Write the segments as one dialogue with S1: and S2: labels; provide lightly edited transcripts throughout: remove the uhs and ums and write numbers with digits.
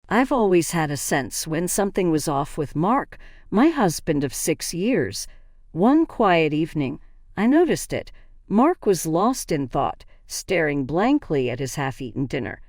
S1: I've always had a sense when something was off with Mark, my husband of 6 years. One quiet evening, I noticed it. Mark was lost in thought, staring blankly at his half-eaten dinner.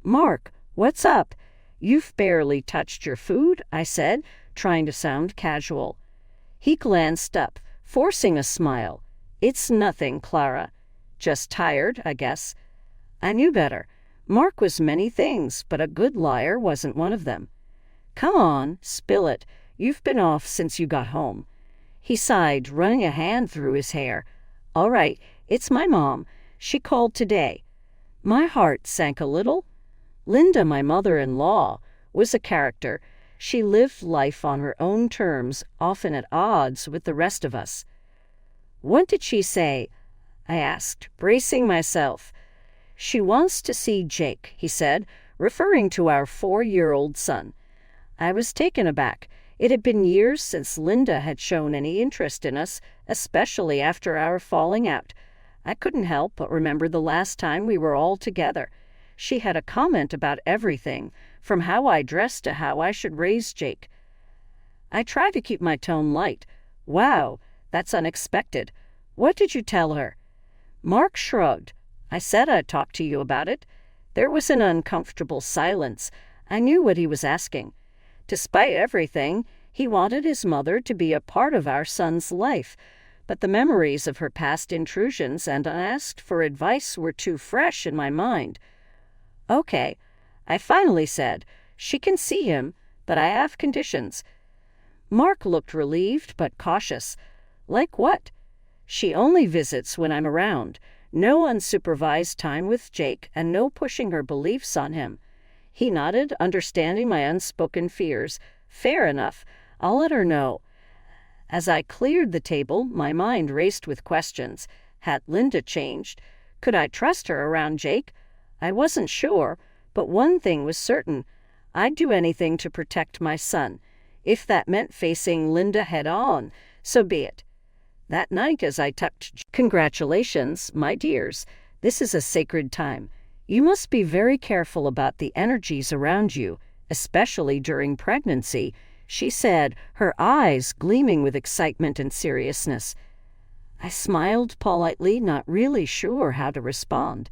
S1: "Mark, what's up? You've barely touched your food," I said, trying to sound casual. He glanced up, forcing a smile. "It's nothing, Clara. Just tired, I guess." I knew better. Mark was many things, but a good liar wasn't one of them. "Come on, spill it. You've been off since you got home." He sighed, running a hand through his hair. "All right, it's my mom. She called today." My heart sank a little. Linda, my mother-in-law, was a character. She lived life on her own terms, often at odds with the rest of us. "What did she say?" I asked, bracing myself. "She wants to see Jake," he said, referring to our 4-year-old son. I was taken aback. It had been years since Linda had shown any interest in us, especially after our falling out. I couldn't help but remember the last time we were all together. She had a comment about everything, from how I dressed to how I should raise Jake. I tried to keep my tone light. "Wow, that's unexpected. What did you tell her?" Mark shrugged. "I said I'd talk to you about it." There was an uncomfortable silence. I knew what he was asking. Despite everything, he wanted his mother to be a part of our son's life, but the memories of her past intrusions and unasked for advice were too fresh in my mind. "Okay," I finally said. "She can see him, but I have conditions." Mark looked relieved but cautious. "Like what?" "She only visits when I'm around. No unsupervised time with Jake, and no pushing her beliefs on him." He nodded, understanding my unspoken fears. "Fair enough. I'll let her know." As I cleared the table, my mind raced with questions. Had Linda changed? Could I trust her around Jake? I wasn't sure, but one thing was certain. I'd do anything to protect my son. If that meant facing Linda head-on, so be it. That night, as I tucked, "Congratulations, my dears. This is a sacred time. You must be very careful about the energies around you, especially during pregnancy," she said, her eyes gleaming with excitement and seriousness. I smiled politely, not really sure how to respond.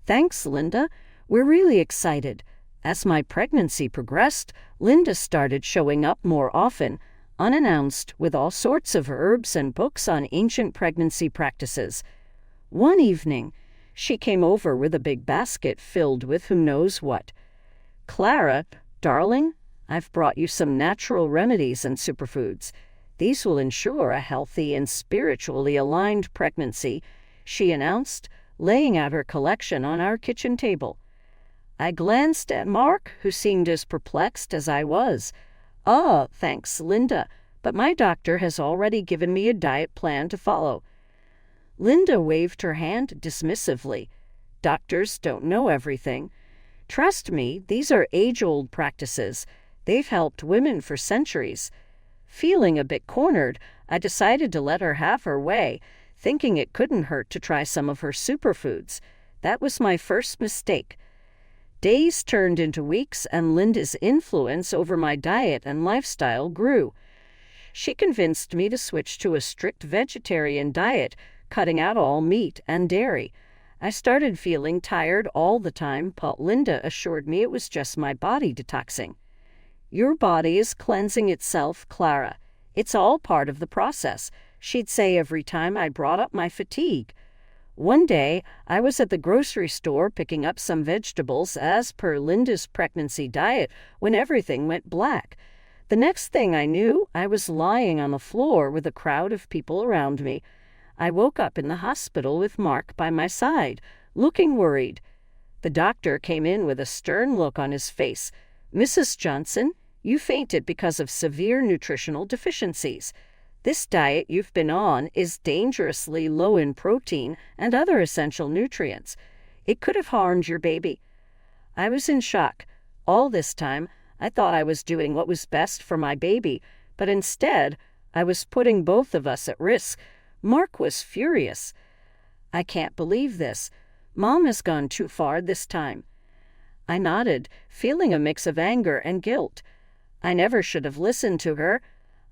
S1: "Thanks, Linda. We're really excited." As my pregnancy progressed, Linda started showing up more often, unannounced, with all sorts of herbs and books on ancient pregnancy practices. One evening, she came over with a big basket filled with who knows what. "Clara, darling, I've brought you some natural remedies and superfoods. These will ensure a healthy and spiritually aligned pregnancy," she announced, laying out her collection on our kitchen table. I glanced at Mark, who seemed as perplexed as I was. "Oh, thanks, Linda, but my doctor has already given me a diet plan to follow." Linda waved her hand dismissively. "Doctors don't know everything. Trust me, these are age-old practices. They've helped women for centuries." Feeling a bit cornered, I decided to let her have her way, thinking it couldn't hurt to try some of her superfoods. That was my first mistake. Days turned into weeks, and Linda's influence over my diet and lifestyle grew. She convinced me to switch to a strict vegetarian diet, cutting out all meat and dairy. I started feeling tired all the time, but Linda assured me it was just my body detoxing. "Your body is cleansing itself, Clara. It's all part of the process," she'd say every time I brought up my fatigue. One day, I was at the grocery store picking up some vegetables as per Linda's pregnancy diet when everything went black. The next thing I knew, I was lying on the floor with a crowd of people around me. I woke up in the hospital with Mark by my side, looking worried. The doctor came in with a stern look on his face. "Mrs. Johnson, you fainted because of severe nutritional deficiencies. This diet you've been on is dangerously low in protein and other essential nutrients. It could have harmed your baby." I was in shock. All this time, I thought I was doing what was best for my baby, but instead, I was putting both of us at risk. Mark was furious. "I can't believe this. Mom has gone too far this time." I nodded, feeling a mix of anger and guilt. I never should have listened to her.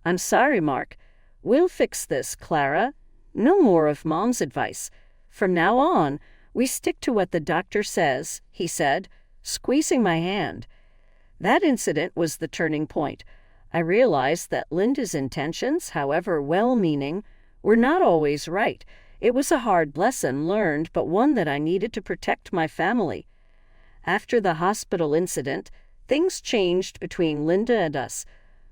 S1: I'm sorry, Mark. We'll fix this, Clara. No more of Mom's advice. From now on, we stick to what the doctor says, he said, squeezing my hand. That incident was the turning point. I realized that Linda's intentions, however well-meaning, were not always right. It was a hard lesson learned, but one that I needed to protect my family. After the hospital incident, things changed between Linda and us.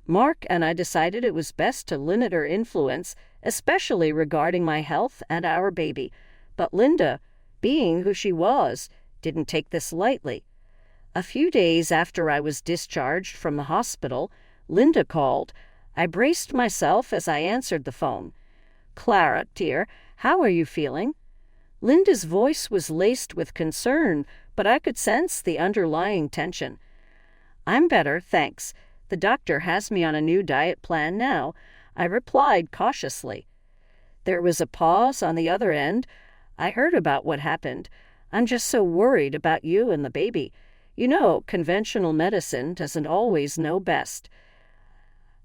S1: Mark and I decided it was best to limit her influence, especially regarding my health and our baby. But Linda, being who she was, didn't take this lightly. A few days after I was discharged from the hospital, Linda called. I braced myself as I answered the phone. "Clara, dear, how are you feeling?" Linda's voice was laced with concern, but I could sense the underlying tension. "I'm better, thanks. The doctor has me on a new diet plan now," I replied cautiously. There was a pause on the other end. "I heard about what happened. I'm just so worried about you and the baby. You know, conventional medicine doesn't always know best."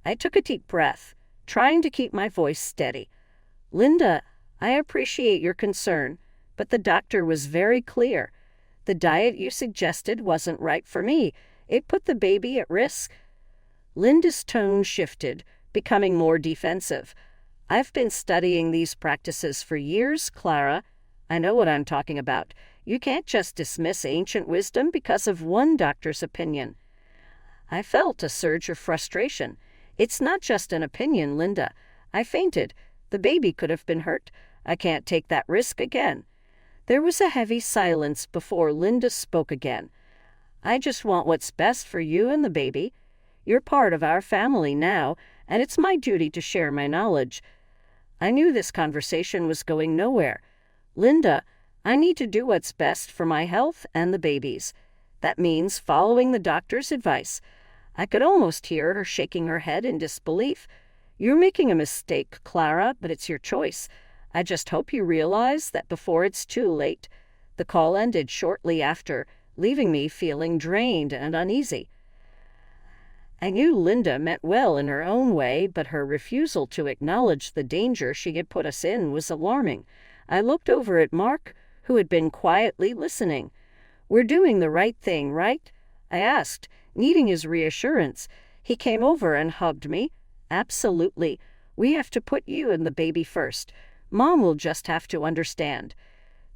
S1: I took a deep breath, trying to keep my voice steady. "Linda, I appreciate your concern, but the doctor was very clear. The diet you suggested wasn't right for me. It put the baby at risk." Linda's tone shifted, becoming more defensive. "I've been studying these practices for years, Clara. I know what I'm talking about. You can't just dismiss ancient wisdom because of one doctor's opinion." I felt a surge of frustration. "It's not just an opinion, Linda." I fainted. "The baby could have been hurt. I can't take that risk again." There was a heavy silence before Linda spoke again. "I just want what's best for you and the baby. You're part of our family now, and it's my duty to share my knowledge." I knew this conversation was going nowhere. "Linda, I need to do what's best for my health and the baby's. That means following the doctor's advice." I could almost hear her shaking her head in disbelief. "You're making a mistake, Clara, but it's your choice. I just hope you realize that before it's too late." The call ended shortly after, leaving me feeling drained and uneasy. I knew Linda meant well in her own way, but her refusal to acknowledge the danger she had put us in was alarming. I looked over at Mark, who had been quietly listening. "We're doing the right thing, right?" I asked, needing his reassurance. He came over and hugged me. "Absolutely. We have to put you and the baby first. Mom will just have to understand."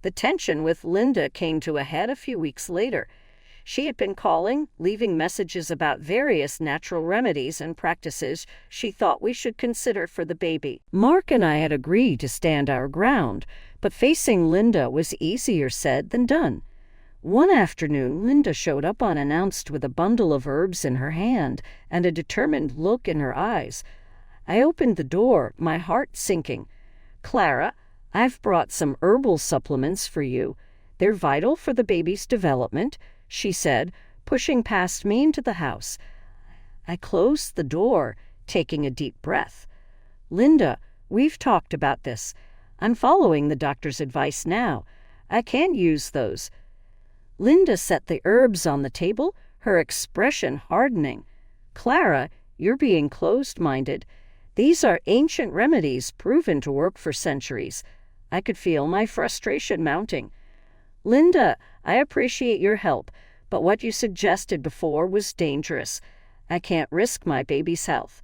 S1: The tension with Linda came to a head a few weeks later. She had been calling, leaving messages about various natural remedies and practices she thought we should consider for the baby. Mark and I had agreed to stand our ground, but facing Linda was easier said than done. One afternoon, Linda showed up unannounced with a bundle of herbs in her hand and a determined look in her eyes. I opened the door, my heart sinking. "Clara, I've brought some herbal supplements for you. They're vital for the baby's development," she said, pushing past me into the house. I closed the door, taking a deep breath. "Linda, we've talked about this. I'm following the doctor's advice now. I can't use those." Linda set the herbs on the table, her expression hardening. "Clara, you're being closed-minded. These are ancient remedies proven to work for centuries." I could feel my frustration mounting. "Linda, I appreciate your help, but what you suggested before was dangerous. I can't risk my baby's health."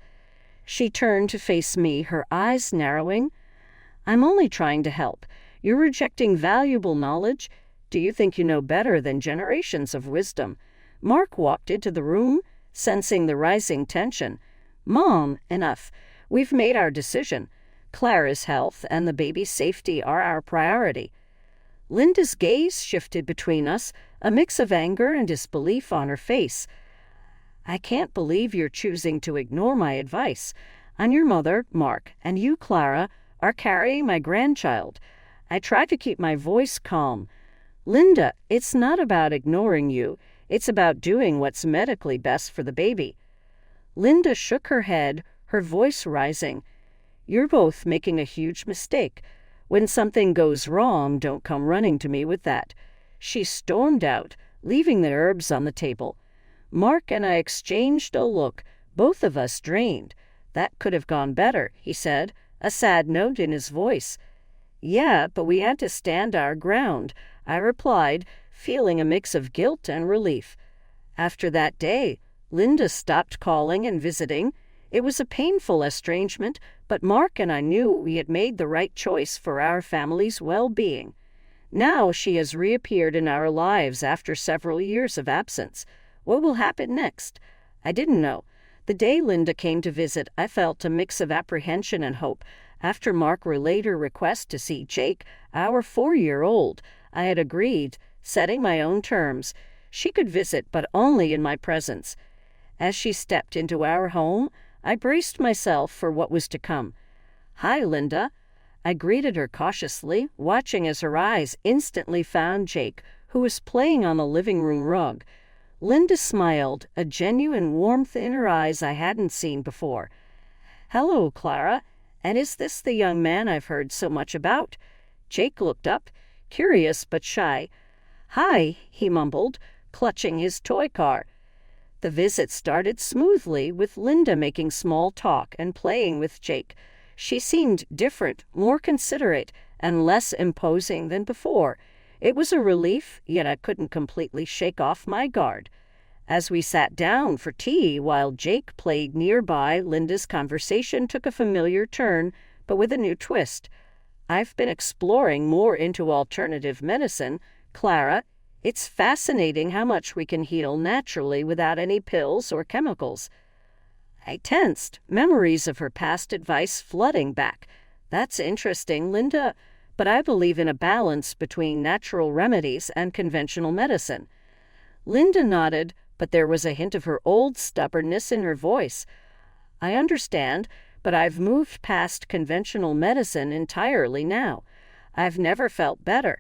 S1: She turned to face me, her eyes narrowing. "I'm only trying to help. You're rejecting valuable knowledge. Do you think you know better than generations of wisdom?" Mark walked into the room, sensing the rising tension. "Mom, enough. We've made our decision. Clara's health and the baby's safety are our priority." Linda's gaze shifted between us, a mix of anger and disbelief on her face. "I can't believe you're choosing to ignore my advice. I'm your mother, Mark, and you, Clara, are carrying my grandchild." I tried to keep my voice calm. "Linda, it's not about ignoring you. It's about doing what's medically best for the baby." Linda shook her head, her voice rising. "You're both making a huge mistake. When something goes wrong, don't come running to me with that." She stormed out, leaving the herbs on the table. Mark and I exchanged a look, both of us drained. "That could have gone better," he said, a sad note in his voice. "Yeah, but we had to stand our ground," I replied, feeling a mix of guilt and relief. After that day, Linda stopped calling and visiting. It was a painful estrangement, but Mark and I knew we had made the right choice for our family's well-being. Now she has reappeared in our lives after several years of absence. What will happen next? I didn't know. The day Linda came to visit, I felt a mix of apprehension and hope. After Mark relayed her request to see Jake, our 4-year-old, I had agreed, setting my own terms. She could visit, but only in my presence. As she stepped into our home, I braced myself for what was to come. "Hi, Linda." I greeted her cautiously, watching as her eyes instantly found Jake, who was playing on the living room rug. Linda smiled, a genuine warmth in her eyes I hadn't seen before. "Hello, Clara. And is this the young man I've heard so much about?" Jake looked up, curious but shy. "Hi," he mumbled, clutching his toy car. The visit started smoothly, with Linda making small talk and playing with Jake. She seemed different, more considerate, and less imposing than before. It was a relief, yet I couldn't completely shake off my guard. As we sat down for tea while Jake played nearby, Linda's conversation took a familiar turn, but with a new twist. "I've been exploring more into alternative medicine, Clara. It's fascinating how much we can heal naturally without any pills or chemicals." I tensed, memories of her past advice flooding back. "That's interesting, Linda, but I believe in a balance between natural remedies and conventional medicine." Linda nodded, but there was a hint of her old stubbornness in her voice. "I understand, but I've moved past conventional medicine entirely now. I've never felt better."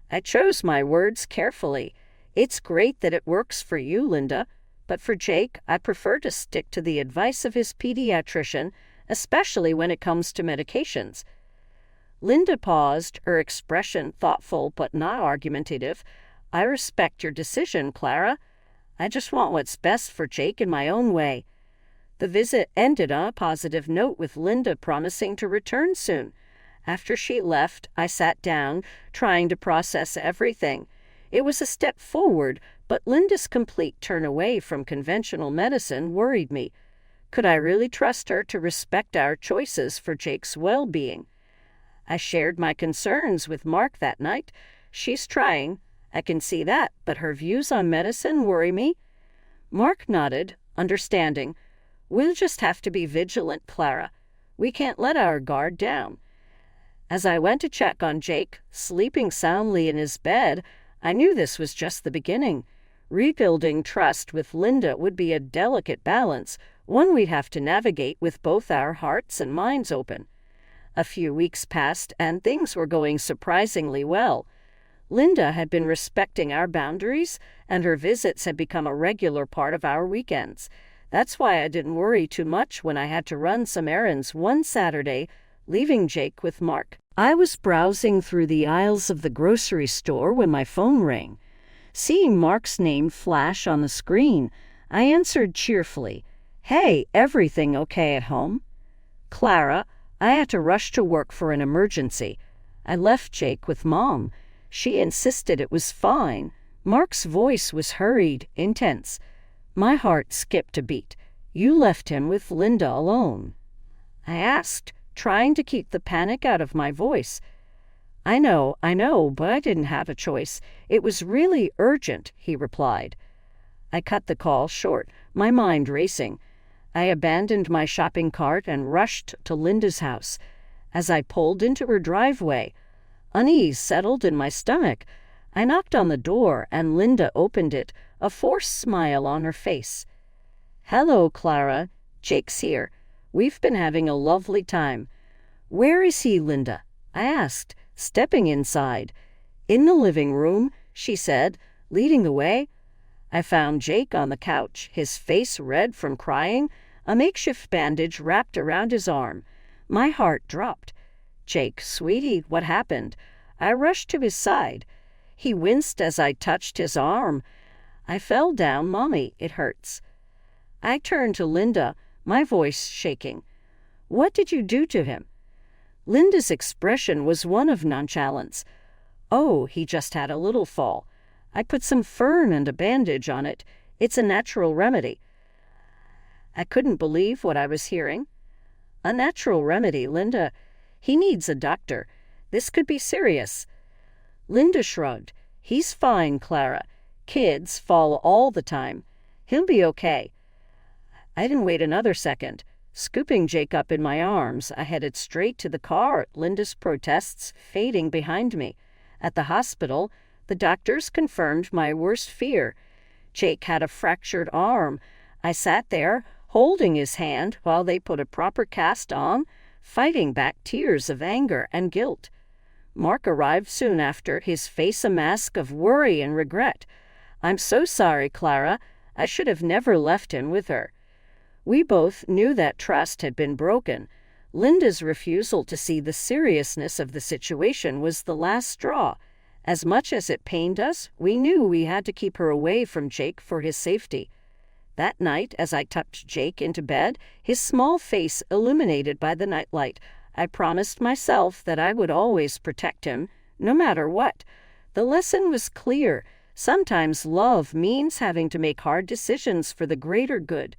S1: I chose my words carefully. "It's great that it works for you, Linda, but for Jake, I prefer to stick to the advice of his pediatrician, especially when it comes to medications." Linda paused, her expression thoughtful but not argumentative. "I respect your decision, Clara. I just want what's best for Jake in my own way." The visit ended on a positive note, with Linda promising to return soon. After she left, I sat down, trying to process everything. It was a step forward, but Linda's complete turn away from conventional medicine worried me. Could I really trust her to respect our choices for Jake's well-being? I shared my concerns with Mark that night. "She's trying, I can see that, but her views on medicine worry me." Mark nodded, understanding. "We'll just have to be vigilant, Clara. We can't let our guard down." As I went to check on Jake, sleeping soundly in his bed, I knew this was just the beginning. Rebuilding trust with Linda would be a delicate balance, one we'd have to navigate with both our hearts and minds open. A few weeks passed, and things were going surprisingly well. Linda had been respecting our boundaries, and her visits had become a regular part of our weekends. That's why I didn't worry too much when I had to run some errands one Saturday, leaving Jake with Mark. I was browsing through the aisles of the grocery store when my phone rang. Seeing Mark's name flash on the screen, I answered cheerfully. "Hey, everything okay at home?" "Clara, I had to rush to work for an emergency. I left Jake with Mom. She insisted it was fine." Mark's voice was hurried, intense. My heart skipped a beat. "You left him with Linda alone?" I asked, trying to keep the panic out of my voice. I know, but I didn't have a choice. It was really urgent," he replied. I cut the call short, my mind racing. I abandoned my shopping cart and rushed to Linda's house. As I pulled into her driveway, unease settled in my stomach. I knocked on the door, and Linda opened it, a forced smile on her face. "Hello, Clara. Jake's here. We've been having a lovely time." "Where is he, Linda?" I asked, stepping inside. "In the living room," she said, leading the way. I found Jake on the couch, his face red from crying, a makeshift bandage wrapped around his arm. My heart dropped. "Jake, sweetie, what happened?" I rushed to his side. He winced as I touched his arm. I fell down. Mommy, it hurts. I turned to Linda, my voice shaking. What did you do to him? Linda's expression was one of nonchalance. Oh, he just had a little fall. I put some fern and a bandage on it. It's a natural remedy. I couldn't believe what I was hearing. A natural remedy, Linda. He needs a doctor. This could be serious. Linda shrugged. He's fine, Clara. Kids fall all the time. He'll be okay. I didn't wait another second. Scooping Jake up in my arms, I headed straight to the car, Linda's protests fading behind me. At the hospital, the doctors confirmed my worst fear. Jake had a fractured arm. I sat there, holding his hand while they put a proper cast on, fighting back tears of anger and guilt. Mark arrived soon after, his face a mask of worry and regret. I'm so sorry, Clara. I should have never left him with her. We both knew that trust had been broken. Linda's refusal to see the seriousness of the situation was the last straw. As much as it pained us, we knew we had to keep her away from Jake for his safety. That night, as I tucked Jake into bed, his small face illuminated by the nightlight, I promised myself that I would always protect him, no matter what. The lesson was clear. Sometimes love means having to make hard decisions for the greater good.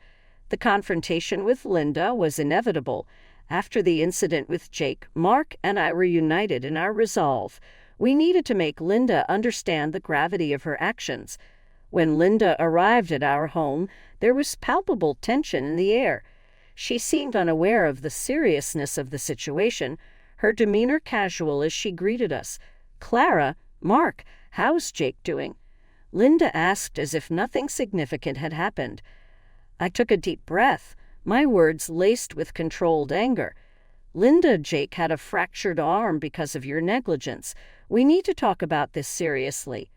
S1: The confrontation with Linda was inevitable. After the incident with Jake, Mark and I were united in our resolve. We needed to make Linda understand the gravity of her actions. When Linda arrived at our home, there was palpable tension in the air. She seemed unaware of the seriousness of the situation, her demeanor casual as she greeted us. Clara, Mark, how's Jake doing? Linda asked as if nothing significant had happened. I took a deep breath, my words laced with controlled anger. Linda, Jake had a fractured arm because of your negligence. We need to talk about this seriously.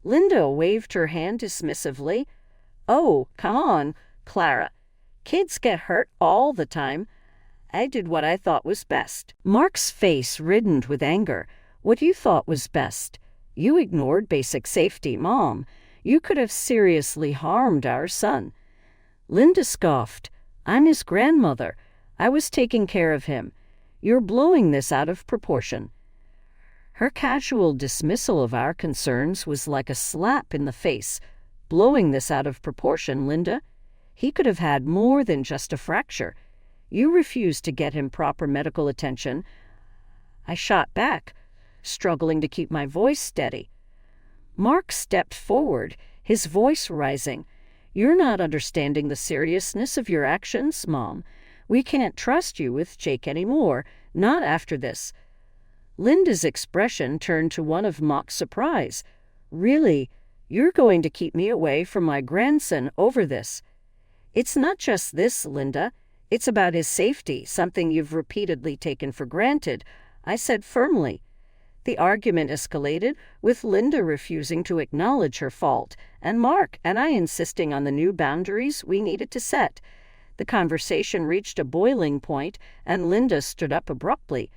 S1: Linda waved her hand dismissively. Oh, come on, Clara. Kids get hurt all the time. I did what I thought was best. Mark's face reddened with anger. What you thought was best. You ignored basic safety, Mom. You could have seriously harmed our son. Linda scoffed. I'm his grandmother. I was taking care of him. You're blowing this out of proportion. Her casual dismissal of our concerns was like a slap in the face. Blowing this out of proportion, Linda? He could have had more than just a fracture. You refused to get him proper medical attention. I shot back, struggling to keep my voice steady. Mark stepped forward, his voice rising. You're not understanding the seriousness of your actions, Mom. We can't trust you with Jake anymore, not after this. Linda's expression turned to one of mock surprise. Really? You're going to keep me away from my grandson over this? It's not just this, Linda. It's about his safety, something you've repeatedly taken for granted, I said firmly. The argument escalated, with Linda refusing to acknowledge her fault, and Mark and I insisting on the new boundaries we needed to set. The conversation reached a boiling point, and Linda stood up abruptly.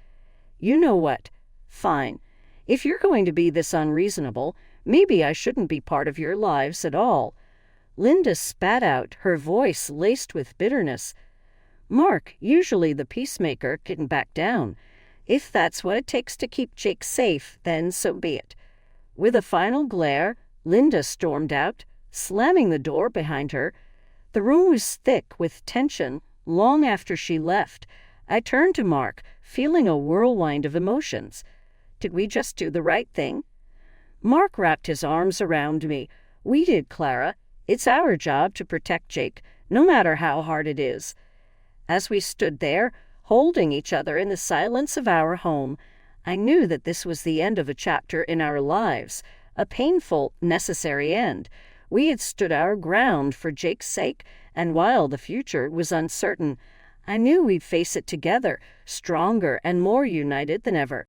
S1: You know what? Fine. If you're going to be this unreasonable, maybe I shouldn't be part of your lives at all. Linda spat out, her voice laced with bitterness. Mark, usually the peacemaker, didn't back down. If that's what it takes to keep Jake safe, then so be it. With a final glare, Linda stormed out, slamming the door behind her. The room was thick with tension long after she left. I turned to Mark, feeling a whirlwind of emotions. Did we just do the right thing? Mark wrapped his arms around me. We did, Clara. It's our job to protect Jake, no matter how hard it is. As we stood there, holding each other in the silence of our home, I knew that this was the end of a chapter in our lives, a painful, necessary end. We had stood our ground for Jake's sake, and while the future was uncertain, I knew we'd face it together, stronger and more united than ever.